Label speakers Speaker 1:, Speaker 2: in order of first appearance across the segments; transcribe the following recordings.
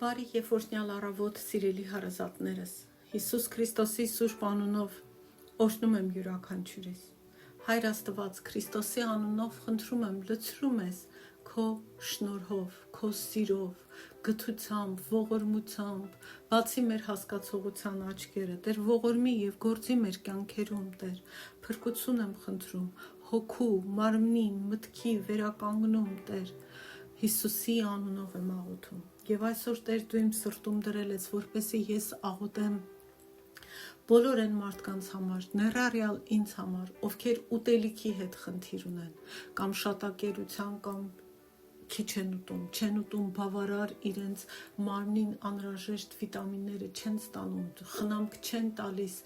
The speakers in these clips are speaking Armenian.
Speaker 1: Բարի եւ օրհնյալ առավոտ, սիրելի հարազատներս։ Հիսուս Քրիստոսի սուրբ անունով օրհնում եմ յուրաքանչյուրիս։ Հայր Աստված, Քրիստոսի անունով խնդրում եմ, լցրում ես քո շնորհով, քո սիրով, գթությամբ, ողորմությամբ, բացի մեր հասկացողության աչքերը, Տեր ողորմի եւ գործի մեր կյանքերում, Տեր, փրկություն եմ խնդրում, հոգու, մարմնի, մտքի վերականգնում, Տեր, Հիսուսի անունով եմ աղոթում։ Եվ այսօր Տեր դու իմ սրտում դրել ես, որպեսզի ես աղոթեմ բոլոր այն մարդկանց համար, ներառյալ ինձ համար, ովքեր ուտելիքի հետ խնդիր ունեն, կամ շատակերության, կամ քիչ չեն ուտում բավարար իրենց մարմնին անհրաժեշտ վիտամինները չեն ստանում, խնամք չեն տալիս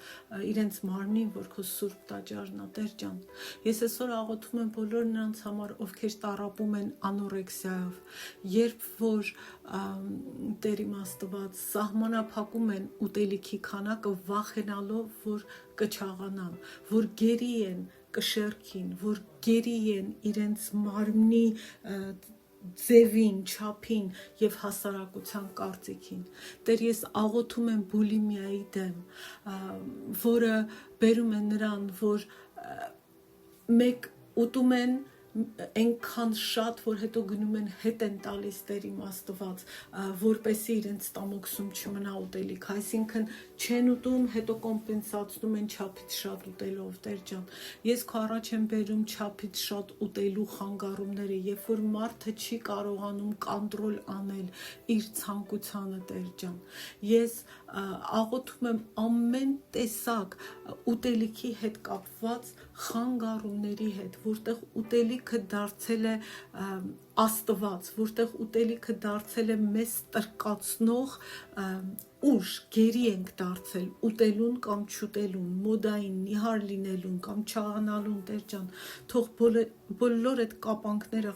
Speaker 1: իրենց մարմնին, որ քո սուրբ տաճարն է, Տեր ջան։ Ես այսօր աղոթում եմ բոլոր նրանց համար, ովքեր տառապում են անորեքսիայով, երբ որ Տեր իմ Աստված սահմանափակում են ուտելիքի քանակը, վախենալով, որ կչաղանան, որ գերի են կշեռքին, որ գերի են իրենց մարմնի ձևին, չափին եւ հասարակության կարծիքին։ Տեր, ես աղոթում եմ բուլիմիայի դեմ, որը բերում է նրան, որ մեկ ուտում են այնքան շատ, որ հետո գնում են հետ են տալիս Տեր իմ Աստված, որպեսզի իրենց ստամոքսում չմնա ուտելիք, այսինքն չեն ուտում, հետո կոմպենսացնում են չափից շատ ուտելով, Տեր ջան։ Ես քո առաջ եմ բերում չափից շատ ուտելու խանգարումները, երբ որ մարդը չի կարողանում կոնտրոլ անել իր ցանկությանը, Տեր ջան։ Ես աղոթում եմ ամեն տեսակ ուտելիքի հետ կապված խանգարումների հետ, որտեղ ուտելիքը դարձել է Աստված, որտեղ ուտելիքը դարձել է մեզ տրկացնող ուժ, գերի ենք դարձել ուտելուն կամ չուտելուն, մոդային, նիհար լինելուն կամ չաղանալուն, Տեր ջան, թող բոլոր այդ կապանքները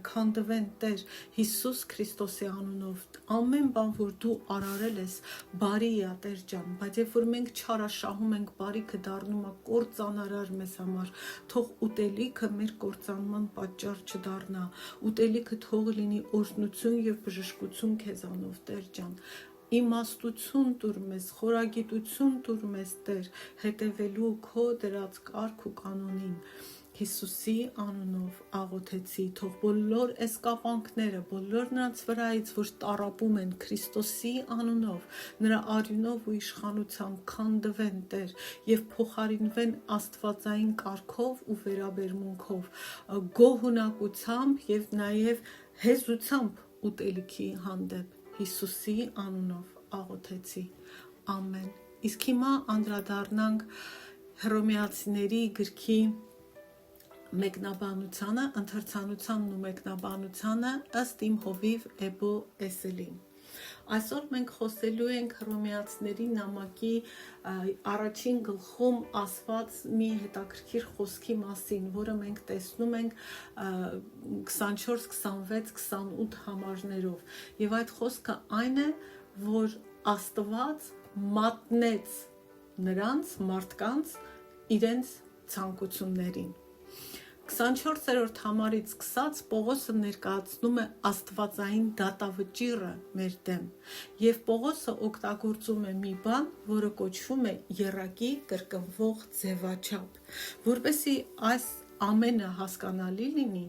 Speaker 1: քանդվեն, Տեր, Հիսուս Քրիստոսի անունով, ամեն բան, որ դու արարել ես, բարի է, Տեր ջան, բայց երբ որ մենք չարաշահում ենք, բարիքը դառնում է կործանարար մեզ համար, թող ուտելիքը մեր կործանման պատճառ չդառնա, ուտելիքը թող լինի օրհնություն եւ բժշկություն քեզանով, Տեր ջան, իմաստություն տուր մեզ, խորագիտություն տուր մեզ, Տեր, հետևելու քո դրած կարգ ու կանոնին, Հիսուսի անունով աղոթեցի, թող բոլոր այս կապանքները, բոլոր նրանց վրայից, որ տառապում են Քրիստոսի անունով, նրա արյունով ու իշխանությամբ քանդվեն, Տեր, եւ փոխարինվեն աստվածային կարգով ու վերաբերմունքով, գոհունակությամբ եւ նաեւ հեզությամբ ուտելիքի հանդեպ, Հիսուսի անունով աղոթեցի, ամեն։ Իսկ հիմա անդրադառնանք Հռոմեացիների գրքի մեկնաբանությանը, ընթերցանությանն ու մեկնաբանությանը ըստ իմ հովիվ Էբո Էսելին։ Այսօր մենք խոսելու ենք Հռոմեացիների նամակի առաջին գլխում ասված մի հետաքրքիր խոսքի մասին, որը մենք տեսնում ենք 24, 26, 28 համարներով։ Եվ այդ խոսքը այն է, որ Աստված մատնեց նրանց, մարդկանց, իրենց ցանկություններին։ 24-րդ համարից սկսած Պողոսը ներկայացնում է աստվածային դատավճիռը մեր դեմ, եւ Պողոսը օգտագործում է մի բան, որը կոչվում է եռակի կրկնվող ձևաչափ, որպեսզի այս ամենը հասկանալի լինի,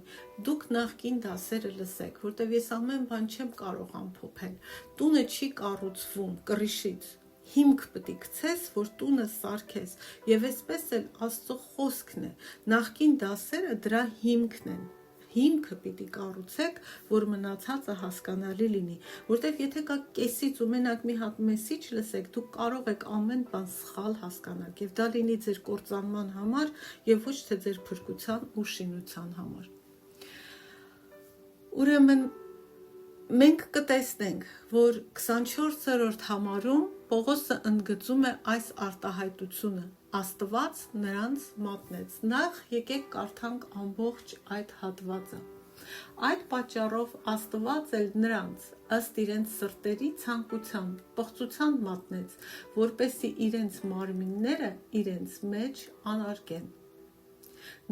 Speaker 1: դուք նախկին դասերը լսեք, որտեղ ես ամեն բան չեմ կարող ամփոփել, տունը չի կառուցվում կռիշից, հիմք պիտի գցես, որ տունը սարքես, եւ այսպես էլ Աստծո խոսքն է, նախկին դասերը դրա հիմքն են, հիմքը պիտի կառուցեք, որ մնացածը հասկանալի լինի, որտեղ եթե կա կեսից ու մենակ մի հատ մեսիջ լսեք, դուք կարող եք ամեն բան սխալ հասկանալ, եւ դա լինի ձեր կործանման համար եւ ոչ թե ձեր փրկության ու շինության համար։ Ուրեմն մենք կտեսնենք, որ 24-րդ համարում Պողոսը ընդգծում է այս արտահայտությունը, Աստված նրանց մատնեց, նախ եկեք կարդանք ամբողջ այդ հատվածը, այդ պատճառով Աստված էլ նրանց, ըստ իրենց սրտերի ցանկության, պղծության մատնեց, որպեսզի իրենց մարմինները իրենց մեջ անարգեն,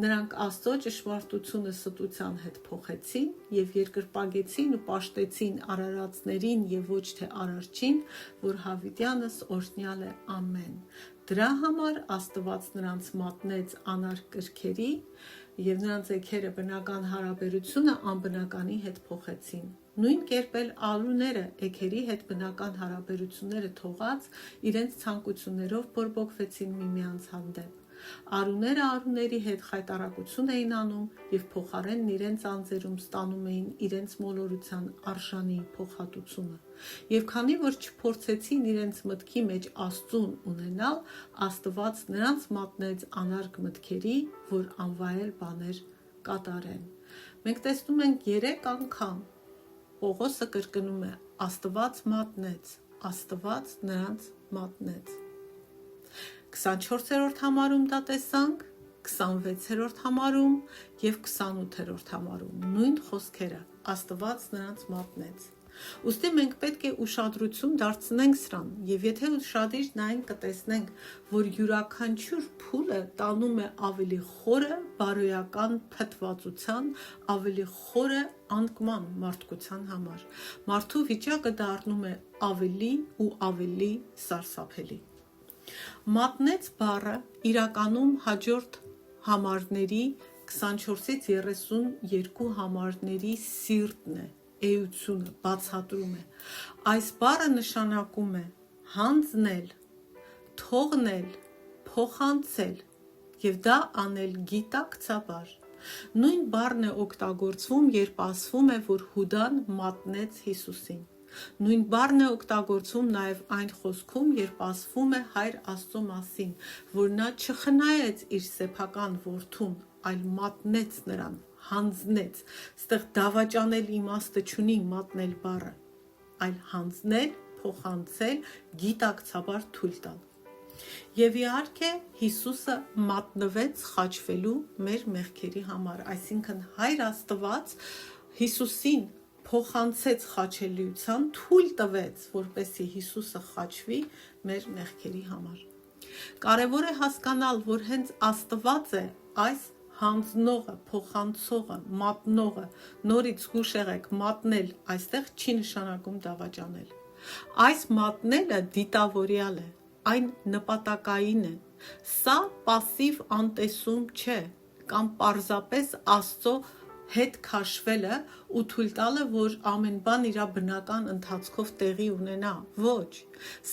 Speaker 1: Նրանք Աստծո ճշմարտությունը ստության հետ փոխեցին եւ երկրպագեցին ու պաշտեցին արարածներին եւ ոչ թե արարչին, որ Հավիտյանս օրհնյալ է ամեն։ Դրա համար Աստված նրանց մատնեց անարգ կրքերի եւ նրանց էգերը բնական հարաբերությունը անբնականի հետ փոխեցին։ Նույն կերպ էլ արուները էգերի հետ բնական հարաբերությունները թողած իրենց ցանկություններով բորբոքվեցին միմյանց հանդեպ։ Արուները արուների հետ խայտարակություն էին անում եւ փոխարենն իրենց անձերում ստանում էին իրենց մոլորության արժանի փոխհատուցումը։ Եվ քանի որ չփորձեցին իրենց մտքի մեջ Աստծուն ունենալ, Աստված նրանց մատնեց անարգ մտքերի, որ անվայել բաներ կատարեն։ Մենք տեսնում ենք 3 անգամ Պողոսը կրկնում է Աստված մատնեց, Աստված նրանց մատնեց։ 24-րդ համարում դա տեսանք, 26-րդ համարում եւ 28-րդ համարում նույն խոսքերը Աստված նրանց մատնեց։ Ուստի մենք պետք է ուշադրություն դարձնենք սրան, եւ եթե ուշադիր նայենք կտեսնենք, որ յուրաքանչյուր փուլը տանում է ավելի խորը բարոյական փթվածության, ավելի խորը անկման մարդկության համար։ Մարդու վիճակը դառնում է ավելի ու ավելի սարսափելի։ Մատնեց բառը իրականում հաջորդ համարների 24-ից 32 համարների սիրտն է, էությունը, բացատրում է։ Այս բառը նշանակում է հանձնել, թողնել, փոխանցել եւ դա անել գիտակցաբար։ Նույն բառն է օգտագործվում, երբ ասվում է, որ Հուդան մատնեց Հիսուսին։ Նույն բառն է օգտագործվում նաև այն խոսքում, երբ ասվում է Հայր Աստծո մասին, որ նա չխնայեց իր սեփական որդուն, այլ մատնեց նրան, հանձնեց։ Այստեղ դավաճանել իմաստը չունի մատնել բառը, այլ հանձնել, փոխանցել, գիտակցաբար թույլ տալ։ Եվ իհարկե Հիսուսը մատնվեց խաչվելու մեր մեղքերի համար, այսինքն Հայր Աստված Հիսուսին փոխանցեց խաչելիության, թույլ տվեց, որպեսզի Հիսուսը խաչվի մեր մեղքերի համար։ Կարևոր է հասկանալ, որ հենց Աստված է այս հանձնողը, փոխանցողը, մատնողը, նորից հուշ եղեք, մատնել այստեղ չի նշանակում դավաճանել։ Այս մատնելը դիտավորյալ է, այն նպատակային է, սա պասիվ անտեսում չէ, կամ պարզապես Աստծո հետ քաշվելը ու թույլ տալը, որ ամեն բան իր բնական ընթացքով տեղի ունենա, ոչ,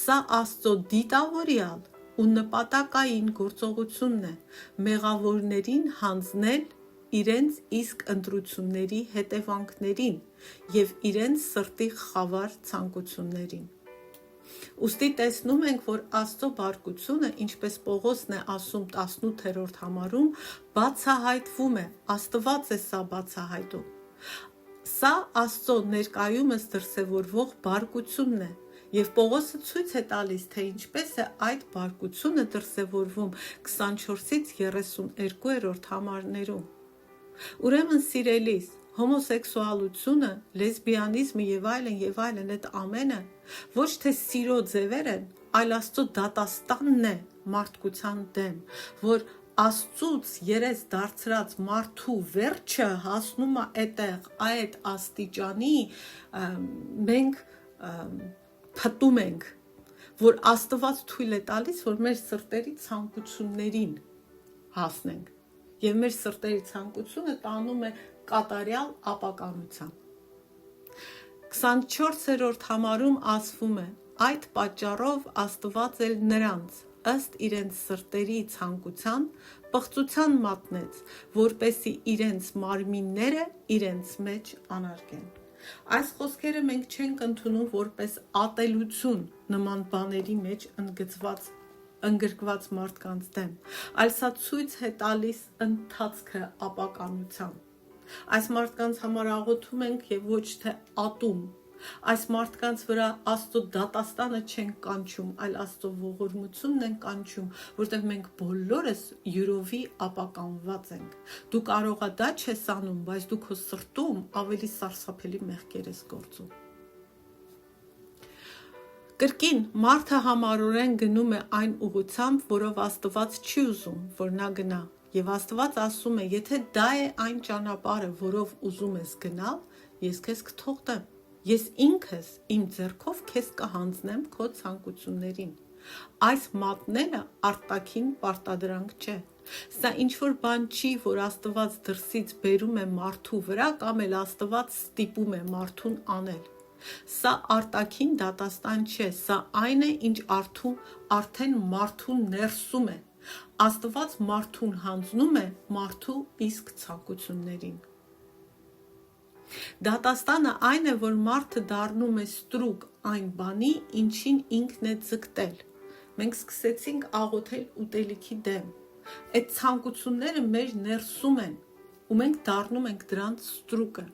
Speaker 1: սա Աստծո դիտավորյալ ու նպատակային գործողությունն է, մեղավորներին հանձնել իրենց իսկ ընտրությունների հետևանքներին և իրենց սրտի խավար ցանկություններին։ Ուստի տեսնում ենք, որ Աստծո բարկությունը, ինչպես Պողոսն է ասում 18-րդ համարում, բացահայտվում է, Աստված է սա բացահայտում։ Սա Աստծո ներկայումս դրսևորվող բարկությունն է, եւ Պողոսը ցույց է տալիս, թե ինչպես է այդ բարկությունը դրսևորվում 24-ից 32-րդ համարներում։ Ուրեմն սիրելիս, հոմոսեքսուալությունը, լեսբիանիզմը եւ այլն այդ ամենը ոչ թե սիրո ձևեր են, այլ Աստծո դատաստանն է մարդկության դեմ, որ Աստծուց երես դարձրած մարդու վերջը հասնում է այդտեղ այդ աստիճանի, մենք փտում ենք, որ Աստված թույլ է տալիս, որ մեր սրտերի ցանկություններին հասնենք, եւ մեր սրտերի ցանկությունը տանում է կատարյալ ապականության։ 24-րդ համարում ասվում է. այդ պատճառով Աստված էլ նրանց ըստ իրենց սրտերի ցանկության պղծության մատնեց, որպեսզի իրենց մարմինները իրենց մեջ անարգեն։ Այս խոսքերը մենք չենք ընդունում որպես ատելություն նման բաների մեջ ընդգրկված մարդկանց դեմ, այլ սա ցույց է տալիս ընթացքը ապականության։ Այս մարդկանց համար աղոթում ենք եւ ոչ թե ատում։ Այս մարդկանց վրա Աստծո դատաստանը չենք կանչում, այլ Աստծո ողորմությունն ենք կանչում, որտեղ մենք բոլորս յուրովի ապականված ենք։ Դու կարողա դա չես անում, բայց դու քո սրտում ավելի սարսափելի մեղքեր ես գործում։ Կրկին մարդը համառորեն գնում է այն ուղղությամբ, որով Աստված չի ուզում, որ նա գնա, Եվ Աստված ասում է, եթե դա է այն ճանապարհը, որով ուզում ես գնալ, ես քեզ կթողնեմ։ Ես ինքս իմ ձեռքով քեզ կհանձնեմ քո ցանկություններին։ Այս մատնելը արտաքին պարտադրանք չէ։ Սա ինչ-որ բան չի, որ Աստված դրսից բերում է մարդու վրա կամ էլ Աստված ստիպում է մարդուն անել։ Սա արտաքին դատաստան չէ, սա այն է, ինչ արդեն մարդու ներսում է։ Աստված մարդուն հանձնում է մարդու իսկ ցանկություններին։ Դատաստանը այն է, որ մարդը դառնում է ստրուկ այն բանի, ինչին ինքն է ձգտել։ Մենք սկսեցինք աղոթել ուտելիքի դեմ։ Այդ ցանկությունները մեր ներսում են, ու մենք դառնում ենք դրանց ստրուկը։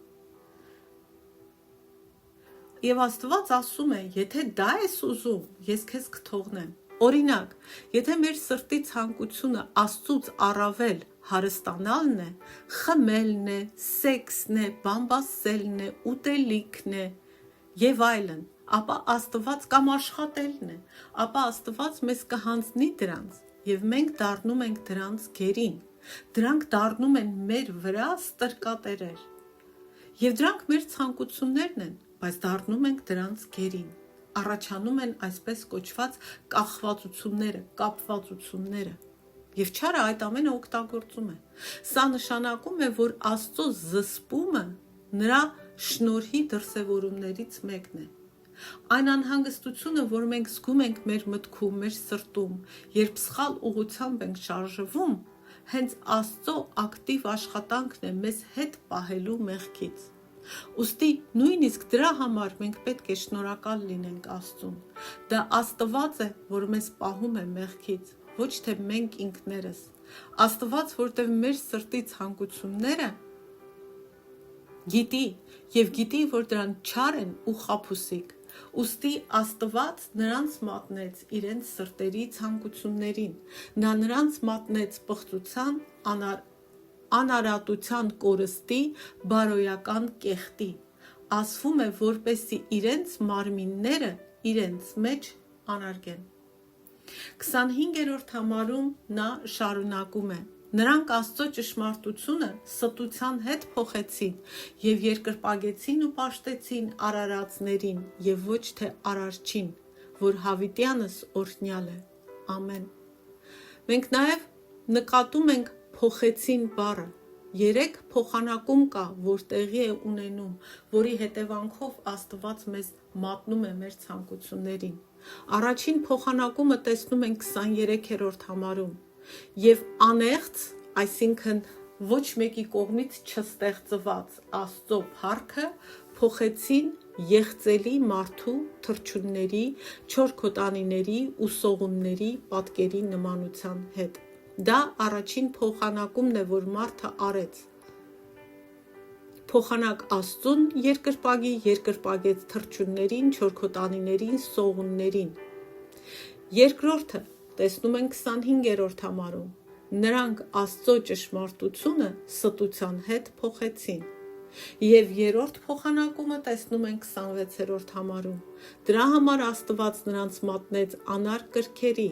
Speaker 1: Եվ Աստված ասում է, եթե դա ես ուզում, ես քեզ կթողնեմ։ Օրինակ, եթե մեր սրտի ցանկությունը Աստծուց առավել հարստանալն է, խմելն է, սեքսն է, բամբասելն է, ուտելիքն է եւ այլն, ապա Աստված կամ աշխատելն է, ապա Աստված մեզ կհանձնի դրանց եւ մենք դառնում ենք դրանց գերին։ Դրանք դառնում են մեր վրա ստրկատերեր։ Եվ դրանք մեր ցանկություններն են, բայց դառնում ենք դրանց գերին։ Առաջանում են այսպես կոչված կախվածությունները, կապվածությունները։ Եվ չարը այդ ամենը օգտագործում է։ Սա նշանակում է, որ Աստծո զսպումը նրա շնորհի դրսևորումներից մեկն է։ Այն անհանգստությունը, որ մենք զգում ենք մեր մտքում, մեր սրտում, երբ սխալ ուղղությամբ ենք շարժվում, հենց Աստծո ակտիվ աշխատանքն է մեզ հետ պահելու մեղքից։ Ուստի նույնիսկ դրա համար մենք պետք է շնորհակալ լինենք Աստծուն։ Դա Աստված է, որ մեզ պահում է մեղքից, ոչ թե մենք ինքներս։ Աստված, որտեղ մեր սրտի ցանկությունները գիտի եւ գիտի, որ դրանք չար են ու խաբուսիկ։ Ուստի Աստված նրանց մատնեց իրենց սրտերի ցանկություններին։ Նա նրանց մատնեց պղծության, անարատության կորստի, բարոյական կեղտի, ասվում է, որպեսզի իրենց մարմինները իրենց մեջ անարգեն։ 25-րդ համարում նա շարունակում է. Նրանք Աստծո ճշմարտությունը ստության հետ փոխեցին եւ երկրպագեցին ու պաշտեցին արարածներին եւ ոչ թե արարչին, որ հավիտյանս օրհնյալ է։ Ամեն։ Մենք նաեւ նկատում ենք փոխեցին բառը։ 3 փոխանակում կա, որ տեղի է ունենում, որի հետևանքով Աստված մեզ մատնում է մեր ցանկություններին։ Առաջին փոխանակումը տեսնում ենք 23-րդ համարում։ Եվ անեղծ, այսինքն ոչ մեկի կողմից չստեղծված Աստծո փառքը փոխեցին եղծելի մարդու թռչունների, չորքոտանիների ու սողունների պատկերի նմանության հետ։ Դա առաջին փոխանակումն է, որ մարդը արեց։ Փոխանակ Աստծուն երկրպագեց թռչուններին, չորքոտանիներին, սողուններին։ Երկրորդը տեսնում ենք 25-րդ համարում։ Նրանք Աստծո ճշմարտությունը ստության հետ փոխեցին։ Եվ երրորդ փոխանակումը տեսնում ենք 26-րդ համարում։ Դրա համար Աստված նրանց մատնեց անարգ կրքերի,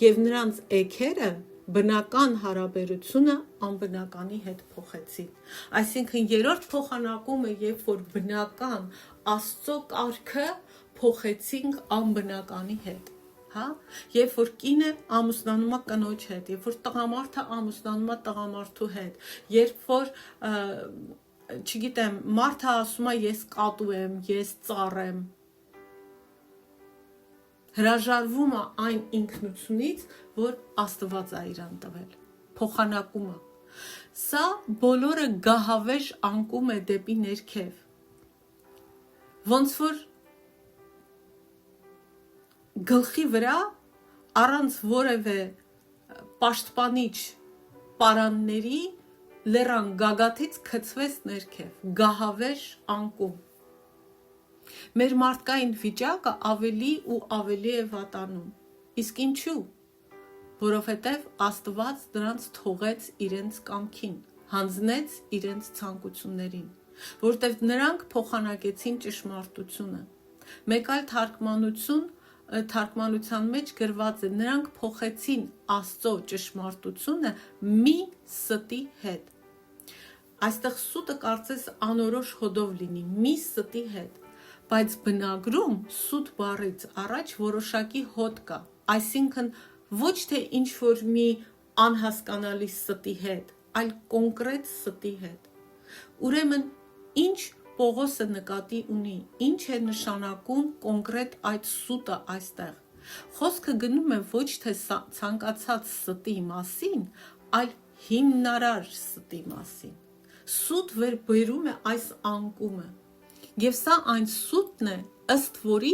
Speaker 1: եւ նրանց էգերը բնական հարաբերությունը անբնականի հետ փոխեցին։ Այսինքն երրորդ փոխանակումը, երբ որ բնական Աստծո կարգը փոխեցինք անբնականի հետ, հա? Երբ որ կինը ամուսնանում է կնոջ հետ, երբ որ տղամարդը ամուսնանում է տղամարդու հետ, երբ որ չգիտեմ, մարդը ասում է ես կատու եմ, ես ծառ եմ, հրաժարվում է այն ինքնությունից, որ Աստված է իրան տվել, փոխանակումը։ Սա բոլորը գահավեժ անկում է դեպի ներքև։ Ոնց որ գլխի վրա առանց որևէ պաշտպանիչ պարանների լեռան գագաթից գցվեց ներքև, գահավեժ անկում։ Մեր մարդկային վիճակը ավելի ու ավելի է վատանում։ Իսկ ինչու՞։ Որովհետև Աստված նրանց թողեց իրենց կամքին, հանձնեց իրենց ցանկություններին, որտեղ նրանք փոխանակեցին ճշմարտությունը։ Մեկ այլ թարգմանություն թարգմանության մեջ գրված է. նրանք փոխեցին Աստծո ճշմարտությունը մի ստի հետ։ Այստեղ սուտը կարծես անորոշ հոդով լինի, մի ստի հետ, բայց բնագրում սուտ բառից առաջ որոշակի հոդ կա, այսինքն ոչ թե ինչ որ մի անհասկանալի ստի հետ, այլ կոնկրետ ստի հետ։ Ուրեմն ինչ Պողոսը նկատի ունի, ինչ է նշանակում կոնկրետ այդ սուտը այստեղ։ Խոսքը գնում է ոչ թե ցանկացած ստի մասին, այլ հիմնարար ստի մասին։ Սուտ վերբերում է այս անկումը։ Եվ սա այն սուտն է, ըստ որի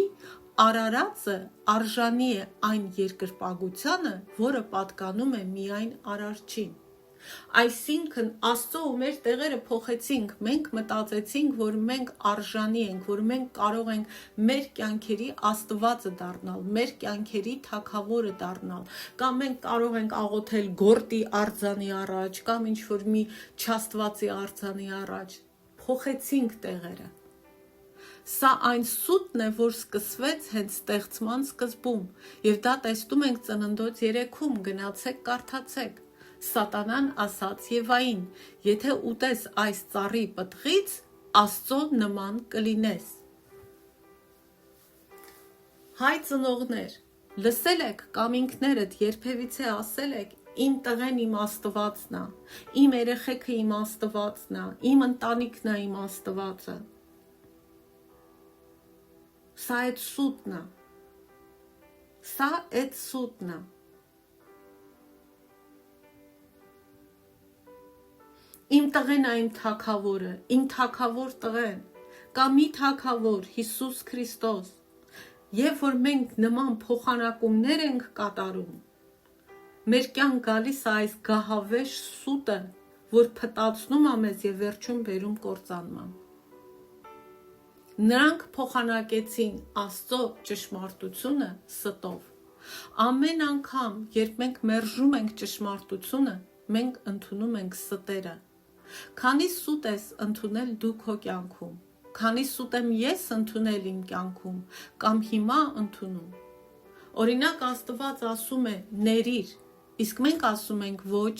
Speaker 1: արարածը արժանի է այն երկրպագությանը, որը պատկանում է միայն արարչին։ Այսինքն Աստծո ու մեր տեղերը փոխեցինք, մենք մտածեցինք, որ մենք արժանի ենք, որ մենք կարող ենք մեր կյանքերի Աստվածը դառնալ, մեր կյանքերի թագավորը դառնալ, կամ մենք կարող ենք աղոթել գորտի արձանի առաջ, կամ ինչ-որ մի չաստվածի արձանի առաջ։ Փոխեցինք տեղերը։ Սա այն սուտն է, որ սկսվեց հենց ստեղծման սկզբում, եւ դա տեսնում ենք Ծննդոց 3-ում, գնացեք կարդացեք։ Սատանան ասաց Եվային. եթե ուտես այս ծառի պտղից, Աստծո նման կլինես։ Հայ ծնողներ, լսել եք կամ ինքներդ երբևիցե ասել եք. իմ տղեն իմ Աստվածն է, իմ երեխեքը իմ Աստվածն է, իմ ընտանիքն է իմ Աստվածը։ Սա այդ սուտն է։ Սա այդ սուտն է։ Իմ տղեն է իմ թագավորը, իմ թագավոր տղեն, կամ մի թագավոր Հիսուս Քրիստոս։ Եվ որ մենք նման փոխանակումներ ենք կատարում, մեր կյանք գալիս է այս գահավեժ սուտը, որ փտացնում է մեզ եւ վերջում բերում կործանման։ Նրանք փոխանակեցին Աստծո ճշմարտությունը ստով։ Ամեն անգամ, երբ մենք մերժում ենք ճշմարտությունը, մենք ընդունում ենք ստերը։ Քանի սուտ ես ընդունել դու քո կյանքում, քանի սուտ եմ ես ընդունել իմ կյանքում, կամ հիմա ընդունում։ Օրինակ Աստված ասում է ներիր, իսկ մենք ասում ենք ոչ,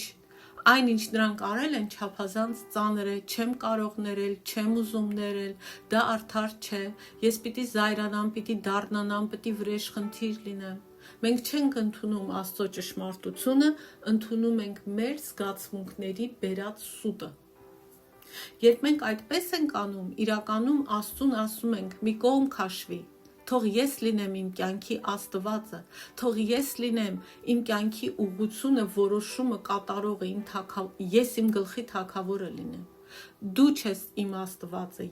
Speaker 1: այն ինչ նրանք արել են չափազանց ծանր է, չեմ կարող ներել, չեմ ուզում ներել, դա արդար չէ, ես պիտի զայրանամ, պիտի դառնանամ, պիտի վրեժխնդիր լինեմ։ Մենք չենք ընդունում Աստծո ճշմարտությունը, ընդունում ենք մեր զգացմունքների բերած սուտը։ Երբ մենք այդպես ենք անում, իրականում Աստծուն ասում ենք՝ մի կողմ քաշվի, թող ես լինեմ իմ կյանքի Աստվածը, թող ես լինեմ իմ կյանքի ուղղությունը, որոշումը կատարողը, ես իմ գլխի թագավորը լինեմ։ Դու չես իմ Աստվածը,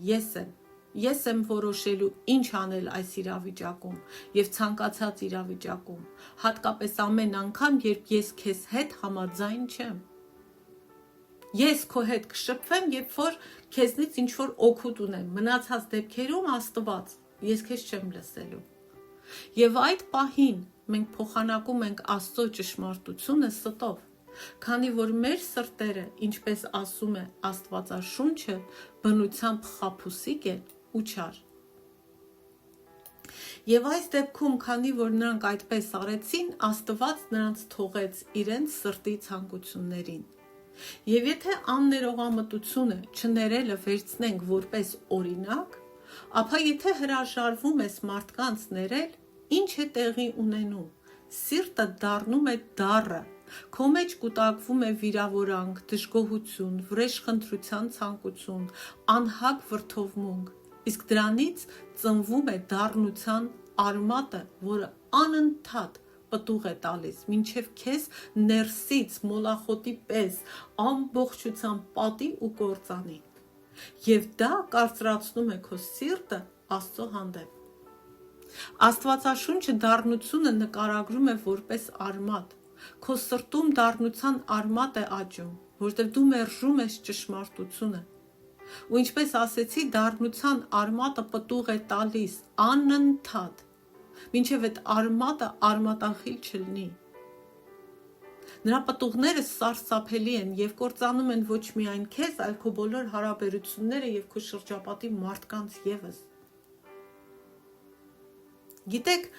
Speaker 1: ես եմ որոշելու ինչ անել այս իրավիճակում եւ ցանկացած իրավիճակում, հատկապես ամեն անգամ, երբ ես քեզ հետ համաձայն չեմ։ Ես քո հետ կշփվեմ, երբ որ քեզնից ինչ որ օգուտ ունեմ, մնացած դեպքերում Աստված, ես քեզ չեմ լսելու։ Եվ այդ պահին մենք փոխանակում ենք Աստծո ճշմարտությունը ստով, քանի որ մեր սրտերը, ինչպես ասում է Աստվածաշունչը, բնությամբ խաբուսիկ են ու չար։ Եվ այս դեպքում, քանի որ նրանք այդպես արեցին, Աստված նրանց թողեց իրենց սրտի ցանկություններին։ Եվ եթե աններողամտությունը չներելը վերցնենք որպես օրինակ, ապա եթե հրաժարվում ես մարդկանց ներել, ինչ է տեղի ունենում։ Սիրտը դառնում է դառը, քո մեջ կուտակվում է վիրավորանք, դժգոհություն, վրեժխնդրության ցանկություն, անհագ վրդովմունք, իսկ դրանից ծնվում է դառնության արմատը, որը անընդհատ պտուղ է տալիս, մինչև քեզ ներսից մոլախոտի պես ամբողջությամբ պատի ու կործանի։ Եվ դա կարծրացնում է քո սիրտը Աստծո հանդեպ։ Աստվածաշունչը դառնությունը նկարագրում է որպես արմատ։ Քո սրտում դառնության արմատ է աճում, որտեղ դու մերժում ես ճշմարտությունը։ Ու ինչպես ասեցի, դառնության արմատը պտուղ է տալիս անընդհատ, մինչև այդ արմատը արմատախիլ չլինի։ Նրա պտուղները սարսափելի են եւ կործանում են ոչ միայն քեզ, այլ քո բոլոր հարաբերությունները եւ քո շրջապատի մարդկանց եւս։ Գիտեք,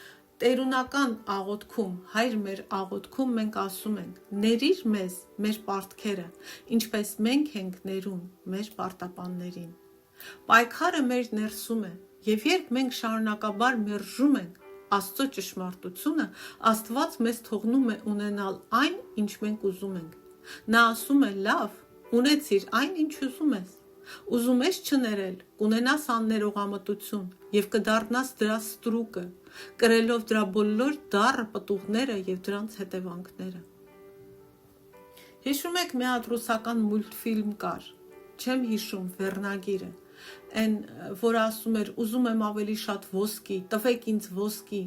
Speaker 1: տերունական աղոթքում, Հայր մեր աղոթքում մենք ասում ենք. ների՛ր մեզ մեր պարտքերը, ինչպես մենք ենք ներում մեր պարտապաններին։ Պայքարը մեր ներսում է, եւ երբ մենք շարունակաբար մերժում ենք Աստծո ճշմարտությունը, Աստված մեզ թողնում է ունենալ այն, ինչ մենք ուզում ենք։ Նա ասում է. լավ, ունեցիր այն, ինչ ուզում ես։ Ուզում ես չներել, կունենաս աններողամտություն եւ կդառնաս դրա ստրուկը, կրելով դրա բոլոր դառը պտուղները եւ դրանց հետևանքները։ Հիշում եք, մի հատ ռուսական մուլտֆիլմ կար, չեմ հիշում վերնագիրը, այն, որ ասում էր ուզում եմ ավելի շատ ոսկի, տվեք ինձ ոսկի։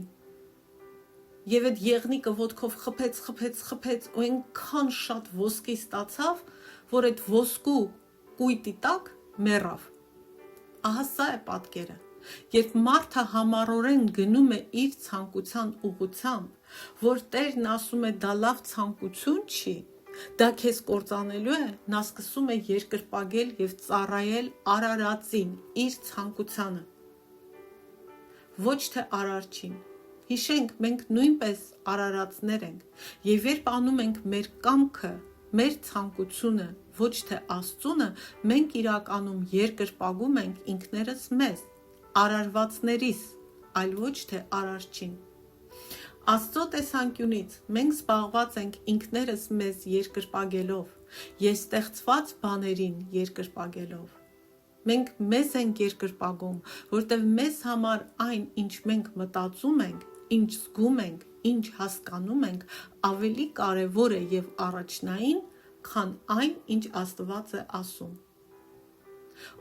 Speaker 1: Եվ այդ եղնիկը ոտքով խփեց ու այնքան շատ ոսկի ստացավ, որ այդ ոսկու կույտի տակ մեռավ։ Ահա սա է պատկերը։ Երբ մարդը համառորեն գնում է իր ցանկության ուղղությամբ, որ Տերն ասում է դա լավ ցանկություն չի, դա քեզ կործանելու է, նա սկսում է երկրպագել եւ ծառայել արարածին, իր ցանկությանը։ Ոչ թե արարչին։ Հիշենք, մենք նույնպես արարածներ ենք, եւ երբ անում ենք մեր կամքը, մեր ցանկությունը, ոչ թե Աստծունը, մենք իրականում երկրպագում ենք ինքներս մեզ, արարվածներիս, այլ ոչ թե արարչին։ Աստծո տեսանկյունից մենք զբաղված ենք ինքներս մեզ երկրպագելով, ես ստեղծված բաներին երկրպագելով։ Մենք մեզ ենք երկրպագում, որտեղ մեզ համար այն, ինչ մենք մտածում ենք, ինչ զգում ենք, ինչ հասկանում ենք, ավելի կարևոր է եւ առաջնային, քան այն, ինչ Աստված է ասում։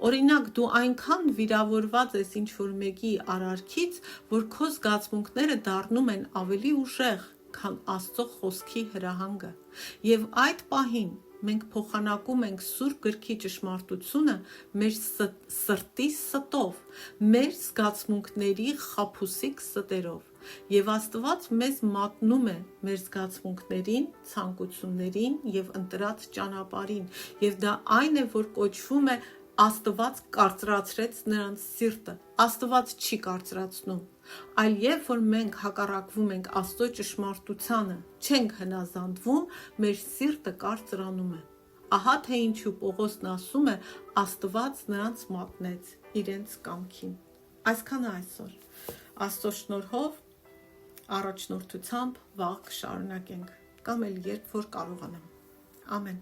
Speaker 1: Օրինակ, դու այնքան վիրավորված ես ինչ-որ մեկի արարքից, որ քո զգացմունքները դառնում են ավելի ուժեղ, քան Աստծո խոսքի հրահանգը։ Եվ այդ պահին մենք փոխանակում ենք Սուրբ Գրքի ճշմարտությունը մեր սրտի ստով, մեր զգացմունքների խաբուսիկ ստերով։ Եվ Աստված մեզ մատնում է մեր զգացմունքներին, ցանկություններին եւ ընտրած ճանապարհին, եւ դա այն է, որ կոչվում է Աստված կարծրացրեց նրանց սիրտը։ Աստված չի կարծրացնում, այլ երբ որ մենք հակառակվում ենք Աստծո ճշմարտությանը, չենք հնազանդվում, մեր սիրտը կարծրանում է։ Ահա թե ինչու Պողոսն ասում է. Աստված նրանց մատնեց իրենց կամքին։ Այսքանը այսօր։ Աստծո շնորհով առաջնորդությամբ վաղ կշարունակենք, կամ էլ երբ որ կարողանամ։ Ամեն։